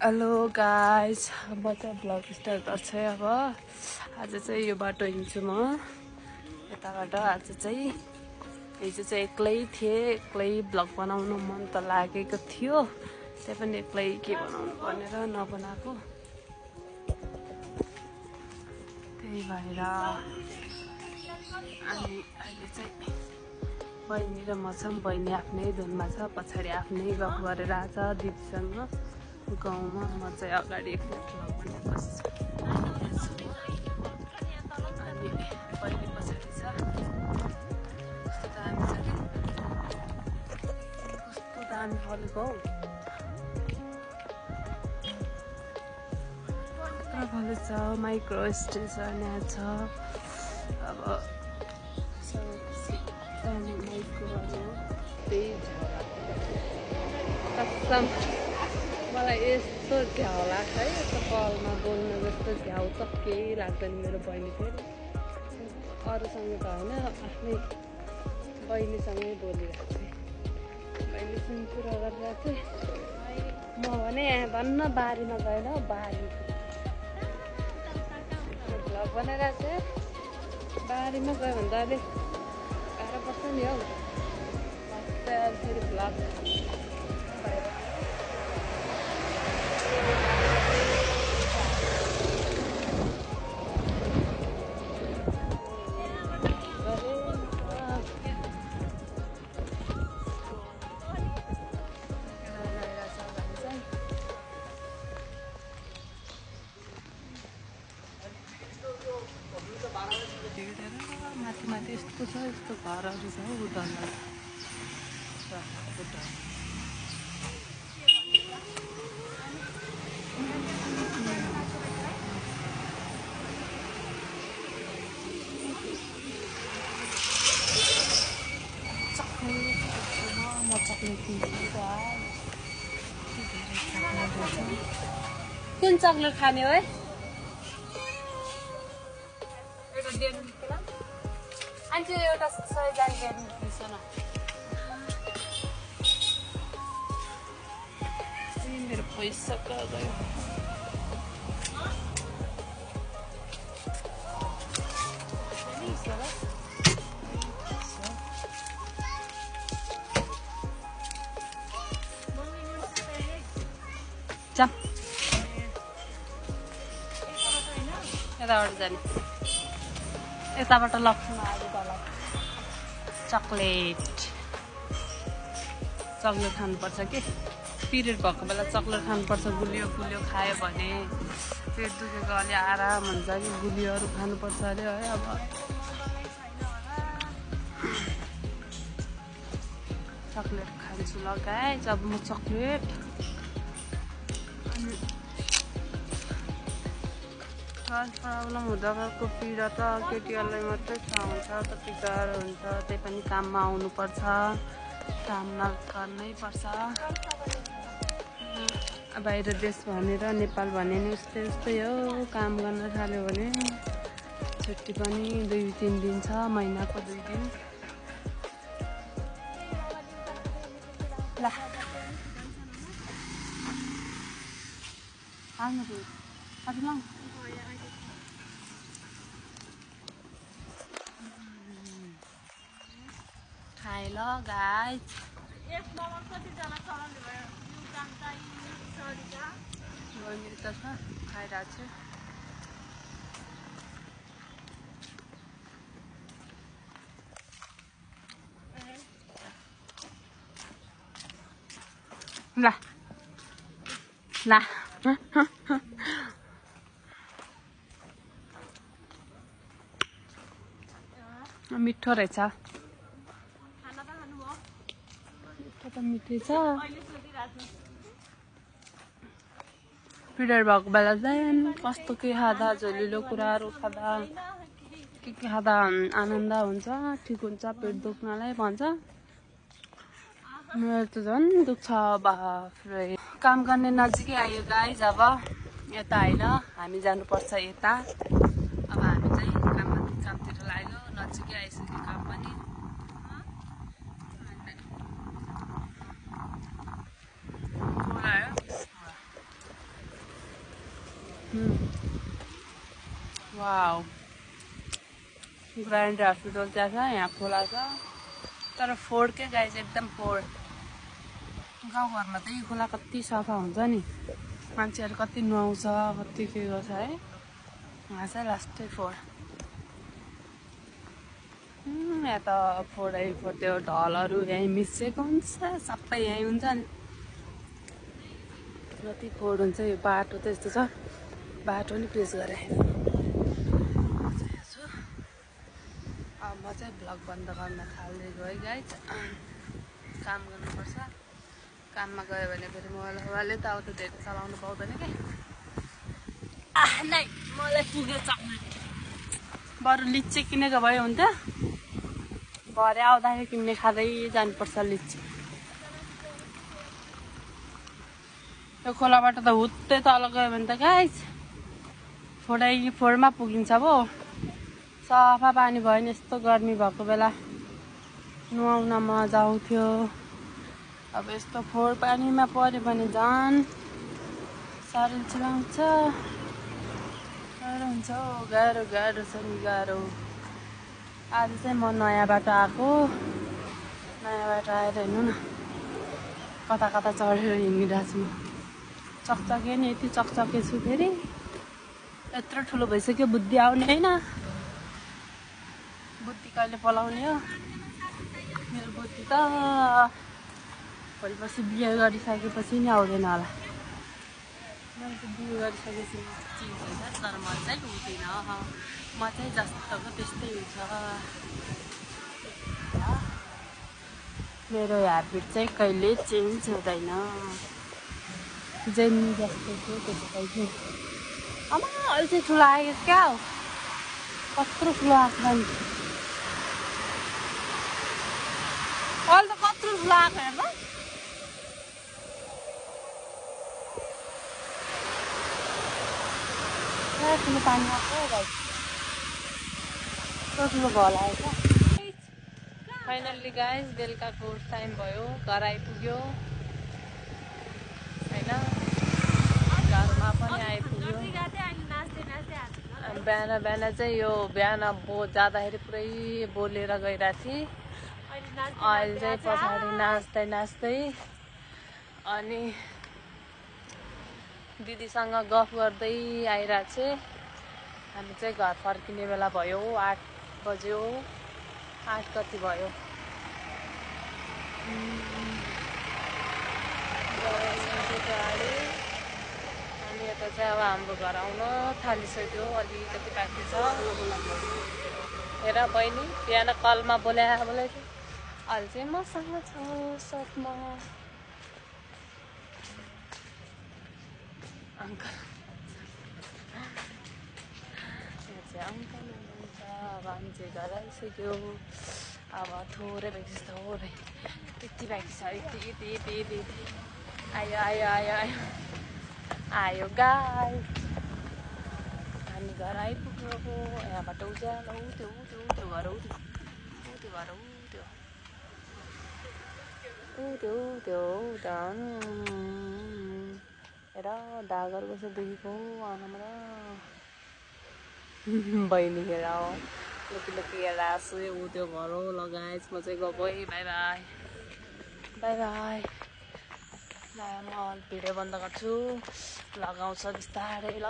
Hello guys, म चाहिँ blog start गर्छु अब। आज चाहिँ यो बाटो हिँड्छु म यताबाट। आज चाहिँ हिजो चाहिँ एक्लै थिएँ, एक्लै ब्लग बनाउनु मन त लागेको थियो, त्यही पनि एक्लै के बनाउनु भनेर नबनाएको। त्यही भएर अनि अहिले चाहिँ बहिनी र म छौँ। बहिनी आफ्नै धुनमा छ, पछाडि आफ्नै गफ गरेर आएको छ दिदीसँग गाउँमा। म चाहिँ अगाडि एक्लै ब्लग बनाएर बस्छु। अनि बहिनी पछाडि छ। कस्तो दामी छ कि, कस्तो दामी फलेको हौ। कत्रो फलेको छ, माइक्रो स्टेसन यहाँ छ। अब माइक्रोहरू त्यही झ्याउ कसम मलाई यस्तो झ्याउ लाग्छ है, यस्तो कलमा बोल्नु जस्तो झ्याउ त केही लाग्दैन मेरो बहिनी। फेरि अरूसँग त होइन, आफ्नै बहिनीसँगै बोलिरहेको थिएँ। बहिनीसँग कुरा गरिरहेको थिएँ म भने भन्न बारीमा गएन हौ, बारी भ्लग बनाइरहेको थिएँ। बारीमा गयो भने त अलिक गाह्रो पर्छ नि हौ। फेरि भ्लग माथि माथि यस्तो छ, यस्तो घरहरू छ हौ उता कुन चक्लेट खाने हो है? आन्टी एउटा सय जानकारी दिन्छ न। मेरो पैसा कहाँ गयो? यताबाट जाने, यताबाट लग्छौँ आलु तल। चक्लेट खानुपर्छ कि, पिरियड भएको बेला चक्लेट खानुपर्छ। गुलियो फुलियो खायो भने पेट दुखेको अलि आराम हुन्छ कि, गुलियोहरू खानुपर्छ अरे है। अब चक्लेट खान्छु ल गाइस, अब म चक्लेट। प्रब्लम हुँदा भएको पीडा त केटीहरूलाई मात्रै थाहा हुन्छ, कति गाह्रो हुन्छ। त्यही पनि काममा आउनुपर्छ, काम गर्नै पर्छ। बाहिर देश भनेर, नेपाल भने नि उस्तै हो। काम गर्न थाल्यो भने छुट्टी पनि 2-3 दिन छ, महिनाको 2 दिन। ल खाए ल गाइस। बहिनीको तर्फमा खाइरहेको छु। ल ल मिठो रहेछ, मिठो त मिठै छ। पिरियड भएको बेला चाहिँ कस्तो के खाँदा, झोलिलो कुराहरू खाँदा, के खाँदा आनन्द हुन्छ, ठिक हुन्छ पेट दुख्नलाई भन्छ। मेरो त झन् दुख्छ बाफ्रे। काम गर्ने नजिकै आयो गाइस। अब यता होइन, हामी जानुपर्छ यता। अब हामी चाहिँ कामतिर लाग्यो, नजिकै आइसक्यो काम पनि। वाउ ग्रान्ड हस्पिटल त्यहाँ छ यहाँ खोला छ तर फोहोर के गाइस एकदम फोहोर गाउँघरमा त यो खोला कति सफा हुन्छ नि मान्छेहरू कति नुहाउँछ कति के गर्छ है यहाँ चाहिँ लास्टै फोहोर यहाँ त फोहोरै फोहोर त्यो ढलहरू यहीँ मिसिएको हुन्छ सबै यहीँ हुन्छ नि कति फोहोर हुन्छ यो बाटो त यस्तो छ बाटो नि पेस गरेँ अब म चाहिँ भ्लग बन्द गर्न थाल्दै गएँ गाइस काम गर्नुपर्छ काममा गयो भने फेरि मोबाइल त अब त धेरै चलाउनु पाउँदैन कि नै मलाई पुगेछ बरु लिची किनेको भए हुन्थ्यो भरे आउँदाखेरि किन्ने खाँदै जानुपर्छ लिची यो खोलाबाट त हुत्तै तल गयो भने त गाइस फोहोरमा पुगिन्छ भो सफा पानी भयो नि यस्तो गर्मी भएको बेला नुहाउन मजा आउँथ्यो अब यस्तो फोहोर पानीमा पऱ्यो भने झन् शरीर चिलाउँछ गाह्रो हुन्छ हौ गाह्रो गाह्रो छ नि गाह्रो आज चाहिँ म नयाँ बाटो आएको नयाँ बाटो आएर हेर्नु न कता कता चढेर हिँडिरहेको छु म चकचके नि यति चकचके छु फेरि यत्रो ठुलो भइसक्यो बुद्धि आउने होइन बुद्धि कहिले पलाउने हो मेरो बुद्धि त भोलिपर्सि बिहे गरिसकेपछि नि आउँदैन होला मैले त बिहे गरिसकेपछि चिज हुन्छ तर म चाहिँ हुँदैन म चाहिँ जस्तोको त्यस्तै हुन्छ मेरो ह्याबिट चाहिँ कहिले चेन्ज हुँदैन जेनी जस्तो थियो त्यस्तै थियो आमा अहिले चाहिँ ठुलो आयो क्या हो कत्रो ठुलो आएको नि अहिले त कत्रो ठुलो आएको हेर्दा ठुलो पानी आएको गाइस कत्रो ठुलो भल आयो क्या फाइनल्ली गाइस बेलुकाको टाइम भयो घर आइपुग्यो होइन घरमा पनि आइपुग्यो बिहान बिहान चाहिँ यो बिहान जाँदाखेरि पुरै बोलेर गइरहेको थिएँ अहिले चाहिँ पछाडि नाच्दै नाच्दै अनि दिदीसँग गफ गर्दै आइरहेको छु हामी चाहिँ घर फर्किने बेला भयो 8 बज्यो 8 कति भयो गाडी अनि यता चाहिँ अब हाम्रो घर आउन थालिसक्यो अलिकति बाँकी छ हेर बहिनी बिहान कलमा बोलाएको अहिले चाहिँ मसँग छ सपमा अङ्कल अङ्कल हुनुहुन्छ अब हामी चाहिँ घर आइसक्यो अब थोरै बाँकी छ थोरै यति बाँकी छ यति आयो आयो आयो आयो आयो गाई हामी घर आइपुग्यो यहाँबाट उज्यालो त्यो घर त्यो हेर ढागर कसो देखेको आमामा बहिनी हेर लुकी हेर आसु त्यो घर हो लगाएछ म चाहिँ गएको है बाई बाई ल म भिडियो बन्द गर्छु लगाउँछ बिस्तारै ल